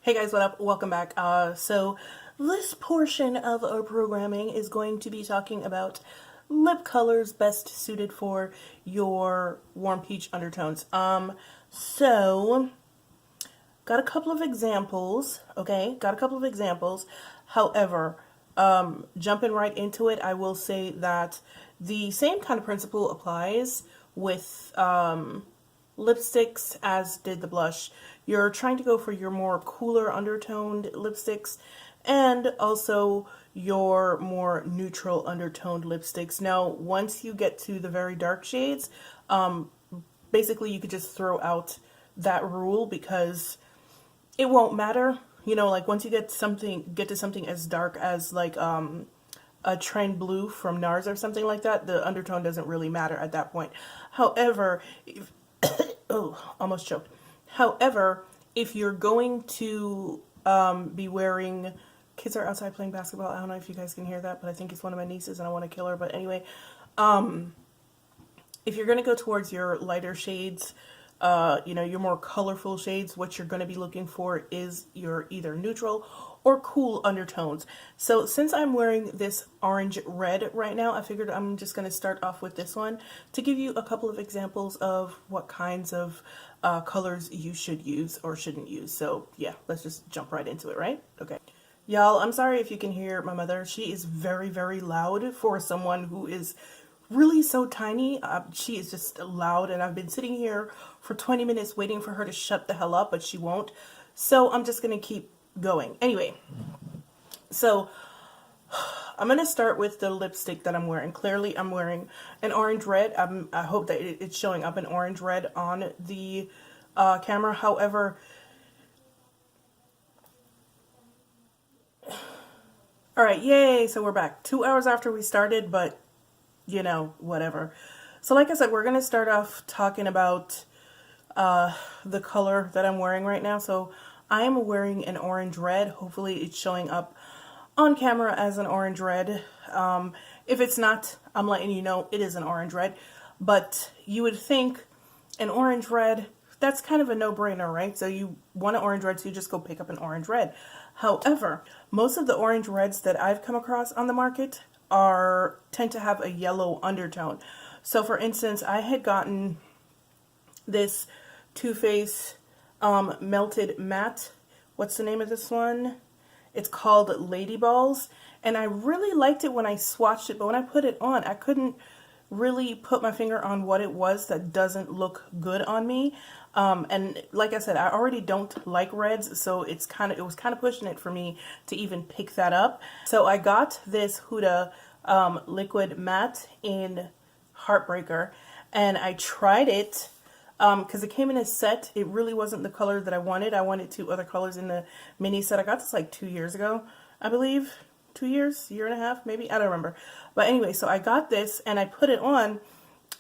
Hey guys, what up? Welcome back. So this portion of our programming is going to be talking about lip colors best suited for your warm peach undertones. So got a couple of examples, okay? Got a couple of examples. However, jumping right into it, I will say that the same kind of principle applies with lipsticks as did the blush. You're trying to go for your more cooler undertoned lipsticks and also your more neutral undertoned lipsticks. Now, once you get to the very dark shades, basically you could just throw out that rule because it won't matter. You know, like once you get to something as dark as like a Trend Blue from NARS or something like that, the undertone doesn't really matter at that point. However, if oh, almost choked. However, if you're going to be wearing, kids are outside playing basketball. I don't know if you guys can hear that, but I think it's one of my nieces and I want to kill her. But anyway, if you're going to go towards your lighter shades, you know, your more colorful shades, what you're going to be looking for is your either neutral or cool undertones. So since I'm wearing this orange red right now, I figured I'm just going to start off with this one to give you a couple of examples of what kinds of colors you should use or shouldn't use. So yeah, let's just jump right into it, right? Okay. Y'all, I'm sorry if you can hear my mother. She is very, very loud for someone who is really so tiny. She is just loud, and I've been sitting here for 20 minutes waiting for her to shut the hell up, but she won't. So I'm just going to keep going. Anyway, so I'm going to start with the lipstick that I'm wearing. Clearly, I'm wearing an orange red. I hope that it's showing up an orange red on the camera. However, all right, yay, so we're back. 2 hours after we started, but you know, whatever. So like I said, we're going to start off talking about the color that I'm wearing right now. So I am wearing an orange red. Hopefully it's showing up on camera as an orange red. If it's not, I'm letting you know it is an orange red. But you would think an orange red, that's kind of a no-brainer, right? So you want an orange red, so you just go pick up an orange red. However, most of the orange reds that I've come across on the market tend to have a yellow undertone. So for instance, I had gotten this Too Faced Melted Matte. What's the name of this one? It's called Lady Balls, and I really liked it when I swatched it, but when I put it on, I couldn't really put my finger on what it was that doesn't look good on me. And like I said, I already don't like reds, so it was kind of pushing it for me to even pick that up. So I got this Huda liquid matte in Heartbreaker, and I tried it because it came in a set. It really wasn't the color that I wanted. I wanted two other colors in the mini set. I got this like 2 years ago, I believe. 2 years, year and a half, maybe, I don't remember. But anyway, so I got this and I put it on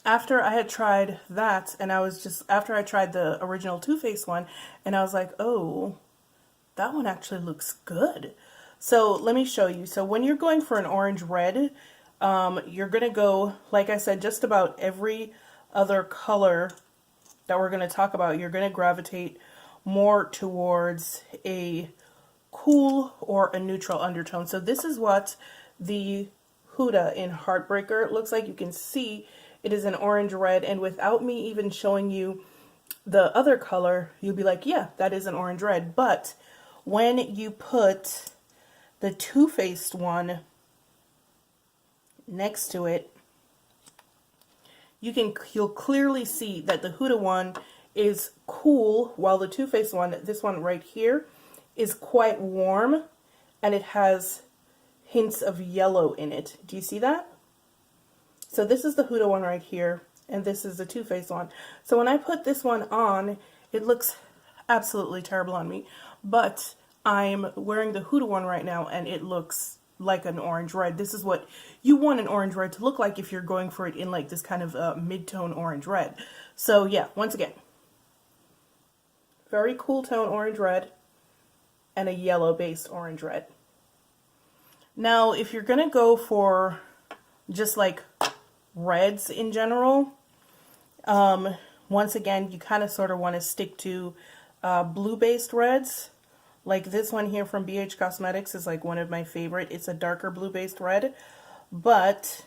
after I had tried that, and after I tried the original Too Faced one, and I was like, oh, that one actually looks good. So let me show you. So when you're going for an orange red, you're going to go, like I said, just about every other color that we're going to talk about, you're going to gravitate more towards a cool or a neutral undertone. So this is what the Huda in Heartbreaker looks like. You can see it is an orange red, and without me even showing you the other color, you'll be like, yeah, that is an orange red. But when you put the Too Faced one next to it, you'll clearly see that the Huda one is cool, while the Too Faced one, this one right here, is quite warm, and it has hints of yellow in it. Do you see that? So this is the Huda one right here, and this is the Too Faced one. So when I put this one on, it looks absolutely terrible on me, but I'm wearing the Huda one right now, and it looks like an orange red. This is what you want an orange red to look like if you're going for it in like this kind of mid-tone orange red. So yeah, once again, very cool tone orange red and a yellow based orange red. Now, if you're gonna go for just like reds in general, once again, you kind of sort of want to stick to blue based reds. Like this one here from BH Cosmetics is like one of my favorite. It's a darker blue based red, but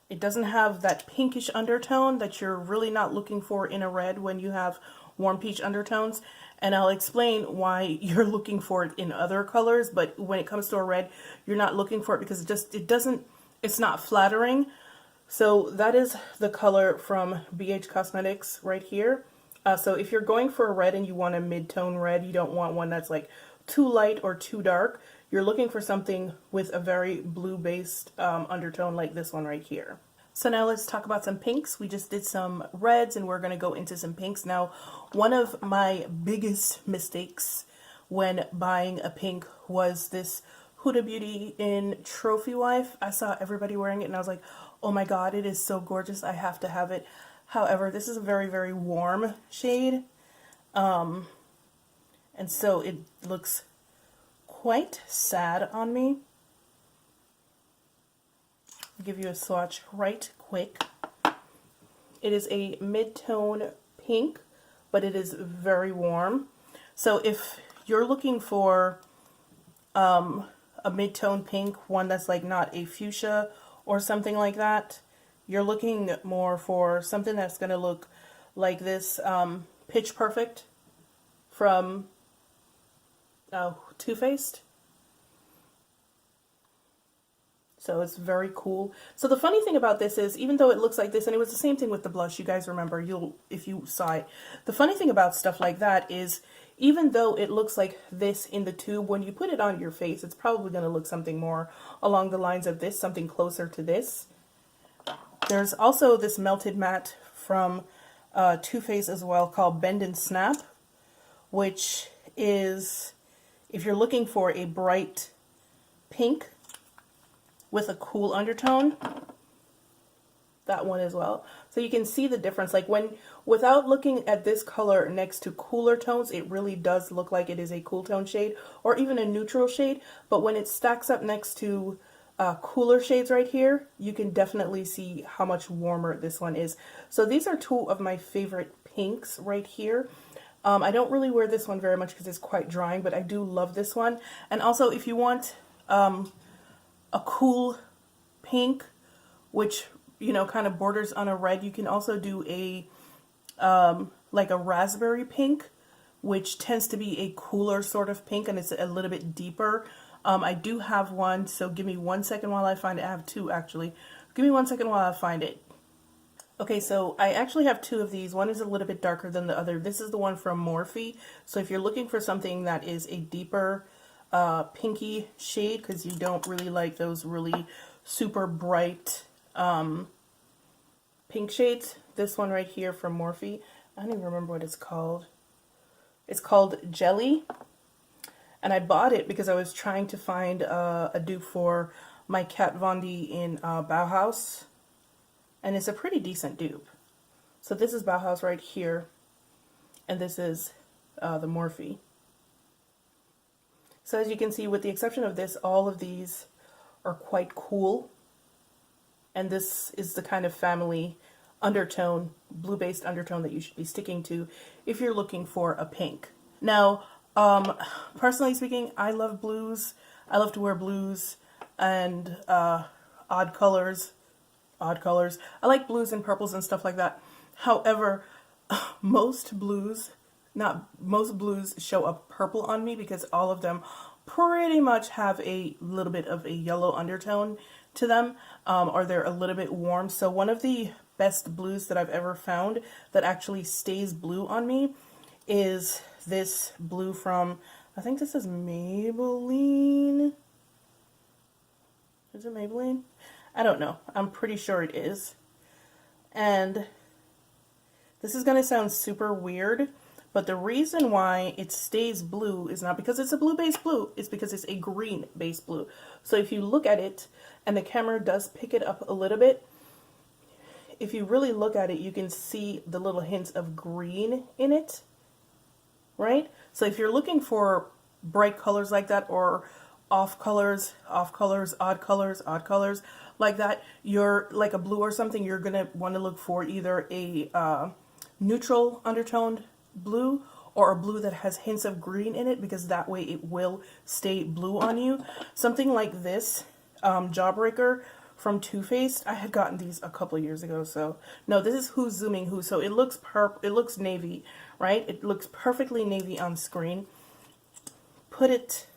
it doesn't have that pinkish undertone that you're really not looking for in a red when you have warm peach undertones. And I'll explain why you're looking for it in other colors, but when it comes to a red, you're not looking for it because it's not flattering. So that is the color from BH Cosmetics right here. So if you're going for a red and you want a mid-tone red, you don't want one that's like too light or too dark. You're looking for something with a very blue-based undertone like this one right here. So now let's talk about some pinks. We just did some reds and we're going to go into some pinks. Now, one of my biggest mistakes when buying a pink was this Huda Beauty in Trophy Wife. I saw everybody wearing it and I was like, oh my god, it is so gorgeous. I have to have it. However, this is a very, very warm shade. And so it looks quite sad on me. I'll give you a swatch right quick. It is a mid-tone pink, but it is very warm. So if you're looking for a mid-tone pink, one that's like not a fuchsia or something like that, you're looking more for something that's going to look like this Pitch Perfect from Too Faced. So it's very cool. So the funny thing about this is, even though it looks like this, and it was the same thing with the blush, you guys remember, if you saw it. The funny thing about stuff like that is, even though it looks like this in the tube, when you put it on your face, it's probably going to look something more along the lines of this, something closer to this. There's also this melted matte from Too Faced as well called Bend and Snap, which is, if you're looking for a bright pink with a cool undertone, that one as well. So you can see the difference. Like without looking at this color next to cooler tones, it really does look like it is a cool tone shade or even a neutral shade. But when it stacks up next to cooler shades right here, you can definitely see how much warmer this one is. So these are two of my favorite pinks right here. I don't really wear this one very much because it's quite drying, but I do love this one. And also, if you want a cool pink, which, you know, kind of borders on a red, you can also do a like a raspberry pink, which tends to be a cooler sort of pink, and it's a little bit deeper. I do have one, so give me 1 second while I find it. I have two actually. Give me 1 second while I find it. Okay, so I actually have two of these. One is a little bit darker than the other. This is the one from Morphe. So if you're looking for something that is a deeper pinky shade, because you don't really like those really super bright pink shades, this one right here from Morphe, I don't even remember what it's called. It's called Jelly, and I bought it because I was trying to find a dupe for my Kat Von D in Bauhaus, and it's a pretty decent dupe. So this is Bauhaus right here, and this is the Morphe. So as you can see, with the exception of this, all of these are quite cool. And this is the kind of family undertone, blue-based undertone that you should be sticking to if you're looking for a pink. Now, personally speaking, I love blues. I love to wear blues and odd colors. I like blues and purples and stuff like that. However, most blues show up purple on me because all of them pretty much have a little bit of a yellow undertone to them, or they're a little bit warm. So one of the best blues that I've ever found that actually stays blue on me is this blue from, I think this is Maybelline. Is it Maybelline? I don't know. I'm pretty sure it is. And this is going to sound super weird, but the reason why it stays blue is not because it's a blue-based blue, it's because it's a green-based blue. So if you look at it, and the camera does pick it up a little bit, if you really look at it, you can see the little hints of green in it, right? So if you're looking for bright colors like that, or odd colors like that, you're like a blue or something, you're gonna want to look for either a neutral undertoned blue or a blue that has hints of green in it, because that way it will stay blue on you. Something like this, Jawbreaker from Too Faced. I had gotten these a couple of years ago. So no, this is Who's Zooming Who. So it looks navy, right? It looks perfectly navy on screen. Put it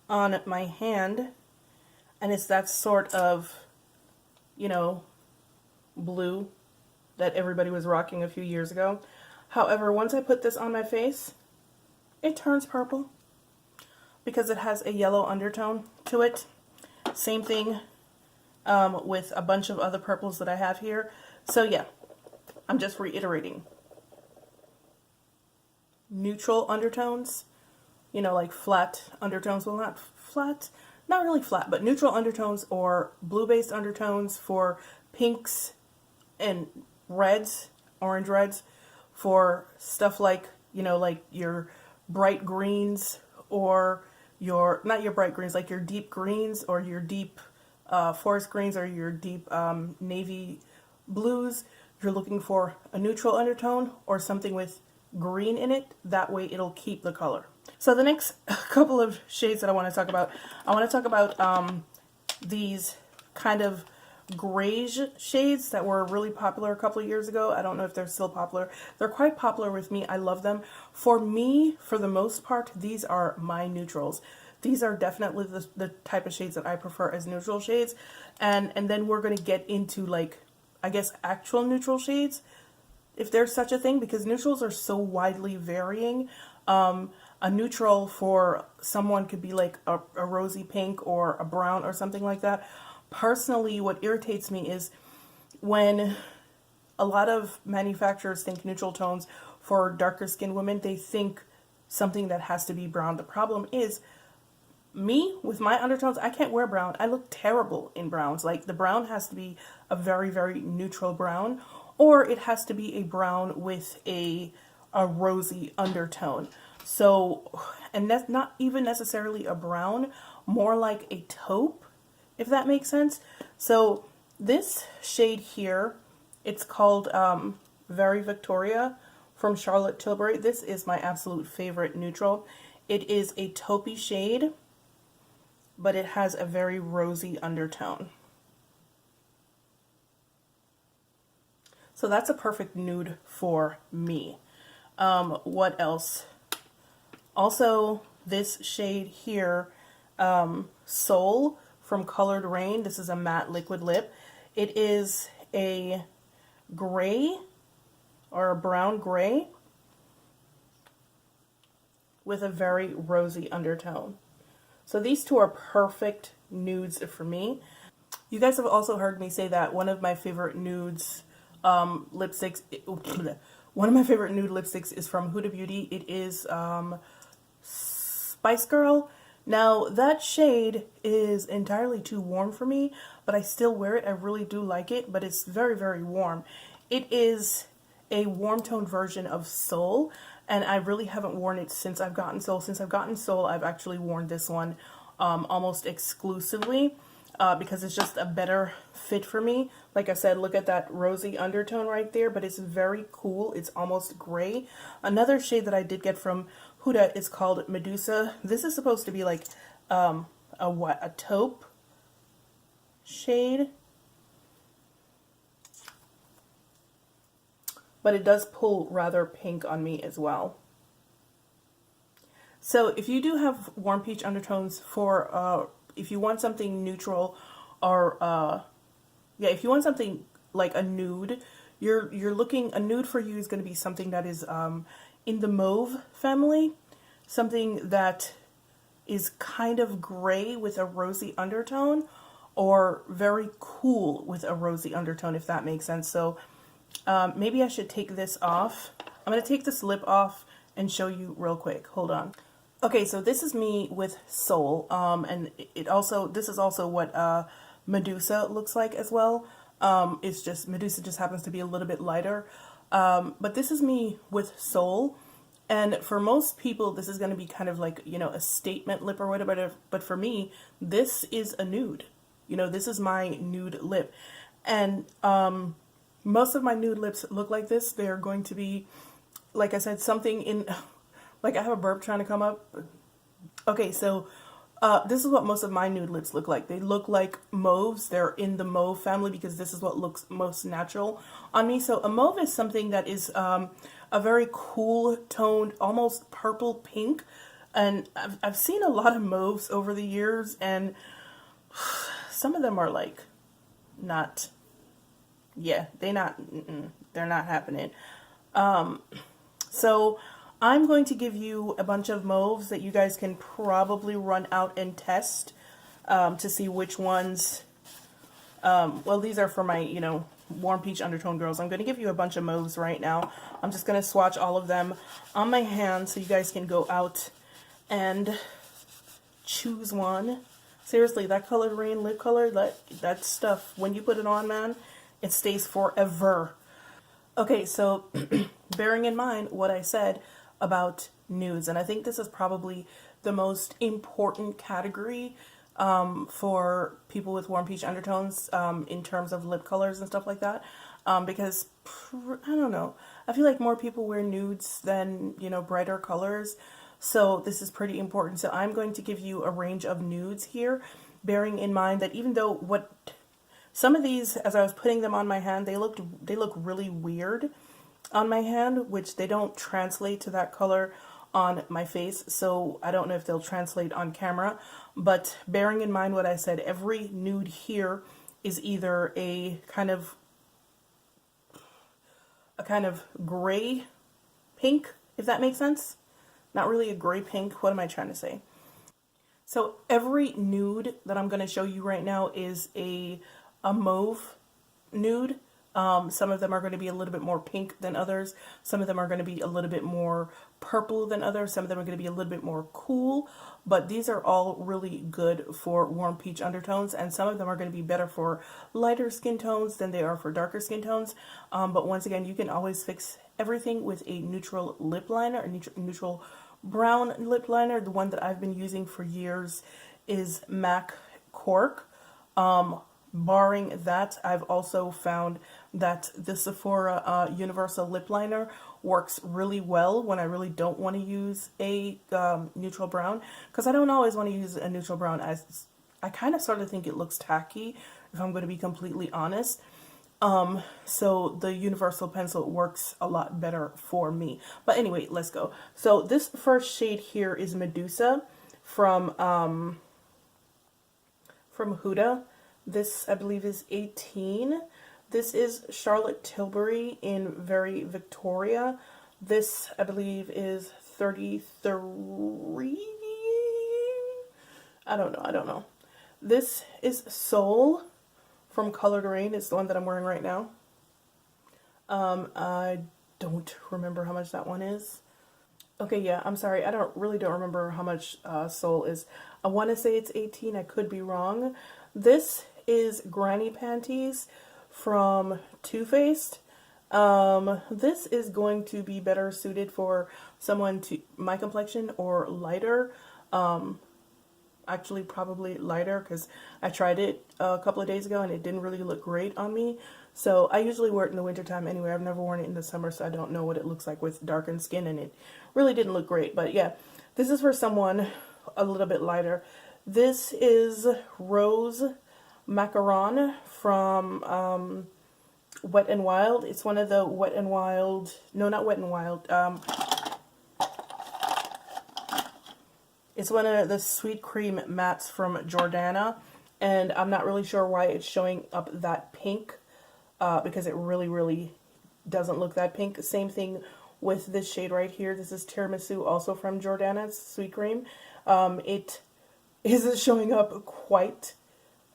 on my hand, and it's that sort of, you know, blue that everybody was rocking a few years ago. However, once I put this on my face, it turns purple because it has a yellow undertone to it. Same thing with a bunch of other purples that I have here. So yeah, I'm just reiterating. Neutral undertones, you know, like flat undertones. Well, not flat, not really flat, but neutral undertones or blue-based undertones for pinks and reds, orange reds, for stuff like, you know, like your bright greens, or your, not your bright greens, like your deep greens, or your deep forest greens, or your deep navy blues. You're looking for a neutral undertone or something with green in it. That way it'll keep the color. So the next couple of shades that I want to talk about, these kind of grayish shades that were really popular a couple of years ago. I don't know if they're still popular. They're quite popular with me. I love them. For me, for the most part, these are my neutrals. These are definitely the type of shades that I prefer as neutral shades. And then we're going to get into, like, I guess, actual neutral shades, if there's such a thing, because neutrals are so widely varying. A neutral for someone could be like a rosy pink or a brown or something like that. Personally, what irritates me is when a lot of manufacturers think neutral tones for darker skinned women, they think something that has to be brown. The problem is, me, with my undertones, I can't wear brown. I look terrible in browns. Like, the brown has to be a very, very neutral brown, or it has to be a brown with a rosy undertone. So, and that's not even necessarily a brown, more like a taupe, if that makes sense. So this shade here, it's called Very Victoria from Charlotte Tilbury. This is my absolute favorite neutral. It is a taupey shade, but it has a very rosy undertone. So that's a perfect nude for me. What else? Also, this shade here, Soul from Colored Rain. This is a matte liquid lip. It is a gray or a brown gray with a very rosy undertone. So these two are perfect nudes for me. You guys have also heard me say that one of my favorite nudes lipsticks, one of my favorite nude lipsticks is from Huda Beauty. It is Spice Girl. Now, that shade is entirely too warm for me, but I still wear it. I really do like it, but it's very, very warm. It is a warm tone version of Soul, and I really haven't worn it since I've gotten Soul. Since I've gotten Soul, I've actually worn this one almost exclusively because it's just a better fit for me. Like I said, look at that rosy undertone right there, but it's very cool. It's almost gray. Another shade that I did get from Huda is called Medusa. This is supposed to be like a taupe shade, but it does pull rather pink on me as well. So if you do have warm peach undertones for if you want something neutral, or yeah, if you want something like a nude, you're looking, a nude for you is going to be something that is in the mauve family, something that is kind of gray with a rosy undertone, or very cool with a rosy undertone, if that makes sense. So maybe I should take this off. I'm going to take this lip off and show you real quick. Hold on. Okay, so this is me with Soul, and this is also what Medusa looks like as well. It's just, Medusa just happens to be a little bit lighter. But this is me with Soul, and for most people this is going to be kind of like, you know, a statement lip or whatever, but for me this is a nude. You know, this is my nude lip, and most of my nude lips look like this. They're going to be, like I said, something in Like I have a burp trying to come up. Okay, so this is what most of my nude lips look like. They look like mauves. They're in the mauve family because this is what looks most natural on me. So a mauve is something that is a very cool toned, almost purple pink. And I've seen a lot of mauves over the years, and some of them are like not, yeah, they're not happening. So I'm going to give you a bunch of mauves that you guys can probably run out and test to see which ones. Well, these are for my, warm peach undertone girls. I'm going to give you a bunch of mauves right now. I'm just going to swatch all of them on my hand so you guys can go out and choose one. Seriously, that colored rain lip color, that stuff, when you put it on, man, it stays forever. Okay, so bearing in mind what I said about nudes, and I think this is probably the most important category for people with warm peach undertones in terms of lip colors and stuff like that, because I don't know, I feel like more people wear nudes than brighter colors, so this is pretty important. So I'm going to give you a range of nudes here, bearing in mind that even though some of these, as I was putting them on my hand, they look really weird on my hand, which they don't translate to that color on my face, so I don't know if they'll translate on camera. But bearing in mind what I said, every nude here is either a kind of gray pink, if that makes sense. Not really a gray pink. What am I trying to say? So every nude that I'm going to show you right now is a mauve nude. Some of them are going to be a little bit more pink than others. Some of them are going to be a little bit more purple than others. Some of them are going to be a little bit more cool. But these are all really good for warm peach undertones. And some of them are going to be better for lighter skin tones than they are for darker skin tones. But once again, you can always fix everything with a neutral lip liner, a neutral brown lip liner. The one that I've been using for years is MAC Cork. Barring that, I've also found that the Sephora Universal Lip Liner works really well when I really don't want to use a neutral brown, because I don't always want to use a neutral brown. I kind of sort of think it looks tacky, if I'm going to be completely honest. So the Universal Pencil works a lot better for me. But anyway, let's go. So this first shade here is Medusa from Huda. This, I believe, is 18. This is Charlotte Tilbury in Very Victoria. This, I believe, is 33. I don't know. This is Soul from Colored Rain. It's the one that I'm wearing right now. I don't remember how much that one is. Okay, yeah, I'm sorry. I don't remember how much Soul is. I want to say it's 18. I could be wrong. This is Granny Panties from Too Faced. This is going to be better suited for someone my complexion or lighter. Actually, probably lighter, because I tried it a couple of days ago and it didn't really look great on me. So I usually wear it in the wintertime anyway. I've never worn it in the summer, so I don't know what it looks like with darkened skin, and it really didn't look great. But yeah, this is for someone a little bit lighter. This is Rose Macaron from Wet n Wild. It's one of the Wet n Wild, no, not Wet n Wild, it's one of the Sweet Cream mattes from Jordana, and I'm not really sure why it's showing up that pink, because it really doesn't look that pink. Same thing with this shade right here. This is Tiramisu, also from Jordana's Sweet Cream. It isn't showing up quite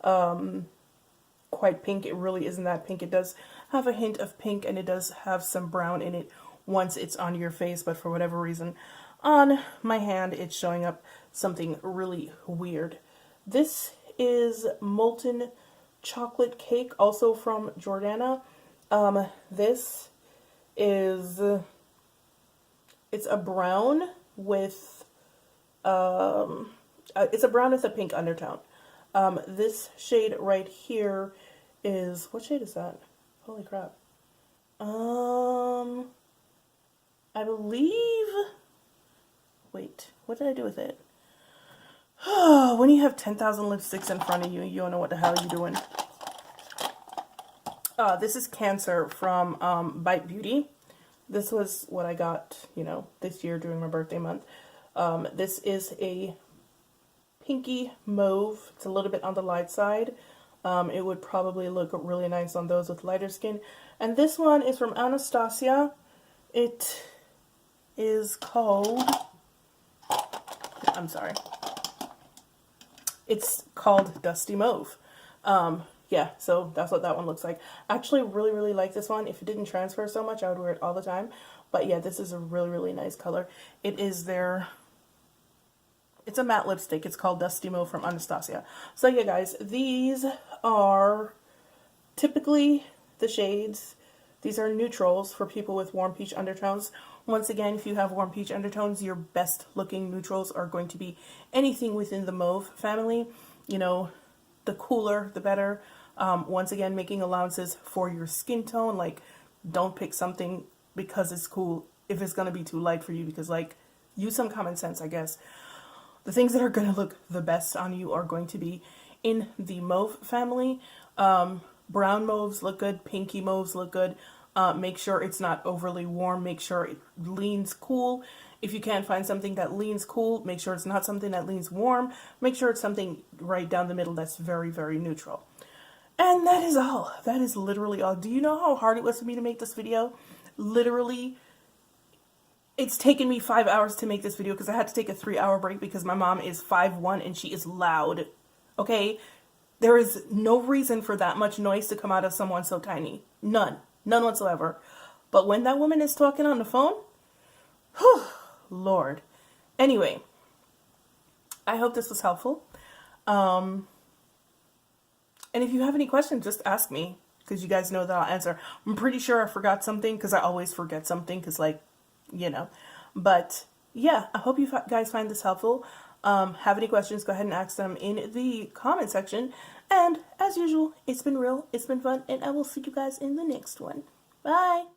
pink. It really isn't that pink. It does have a hint of pink, and it does have some brown in it once it's on your face, but for whatever reason on my hand it's showing up something really weird. This is Molten Chocolate Cake, also from Jordana. This is, it's a brown with it's a brown with a pink undertone. This shade right here is, what shade is that? Holy crap. I believe Wait, what did I do with it? Oh, when you have 10,000 lipsticks in front of you, you don't know what the hell you're doing. This is Cancer from Beige Beauty. This was what I got, you know, this year during my birthday month. This is a pinky mauve. It's a little bit on the light side. It would probably look really nice on those with lighter skin. And this one is from Anastasia. It is called, I'm sorry, it's called Dusty Mauve. Yeah, so that's what that one looks like. I actually really like this one. If it didn't transfer so much, I would wear it all the time. But yeah, this is a really nice color. It is their, it's a matte lipstick. It's called Dusty Mauve from Anastasia. So yeah, guys, these are typically the shades. These are neutrals for people with warm peach undertones. Once again, if you have warm peach undertones, your best looking neutrals are going to be anything within the mauve family. You know, the cooler, the better. Once again, making allowances for your skin tone. Like, don't pick something because it's cool if it's going to be too light for you, because, like, use some common sense, I guess. The things that are going to look the best on you are going to be in the mauve family. Brown mauves look good. Pinky mauves look good. Make sure it's not overly warm. Make sure it leans cool. If you can't find something that leans cool, make sure it's not something that leans warm. Make sure it's something right down the middle that's very neutral. And that is all. That is literally all. Do you know how hard it was for me to make this video? Literally, it's taken me 5 hours to make this video because I had to take a 3-hour break because my mom is 5'1" and she is loud. Okay? There is no reason for that much noise to come out of someone so tiny. None. None whatsoever. But when that woman is talking on the phone, whew, Lord. Anyway, I hope this was helpful. And if you have any questions, just ask me, because you guys know that I'll answer. I'm pretty sure I forgot something, because I always forget something, because, like, you know. But yeah, I hope you guys find this helpful. Have any questions, go ahead and ask them in the comment section. And as usual, it's been real, it's been fun, and I will see you guys in the next one. Bye!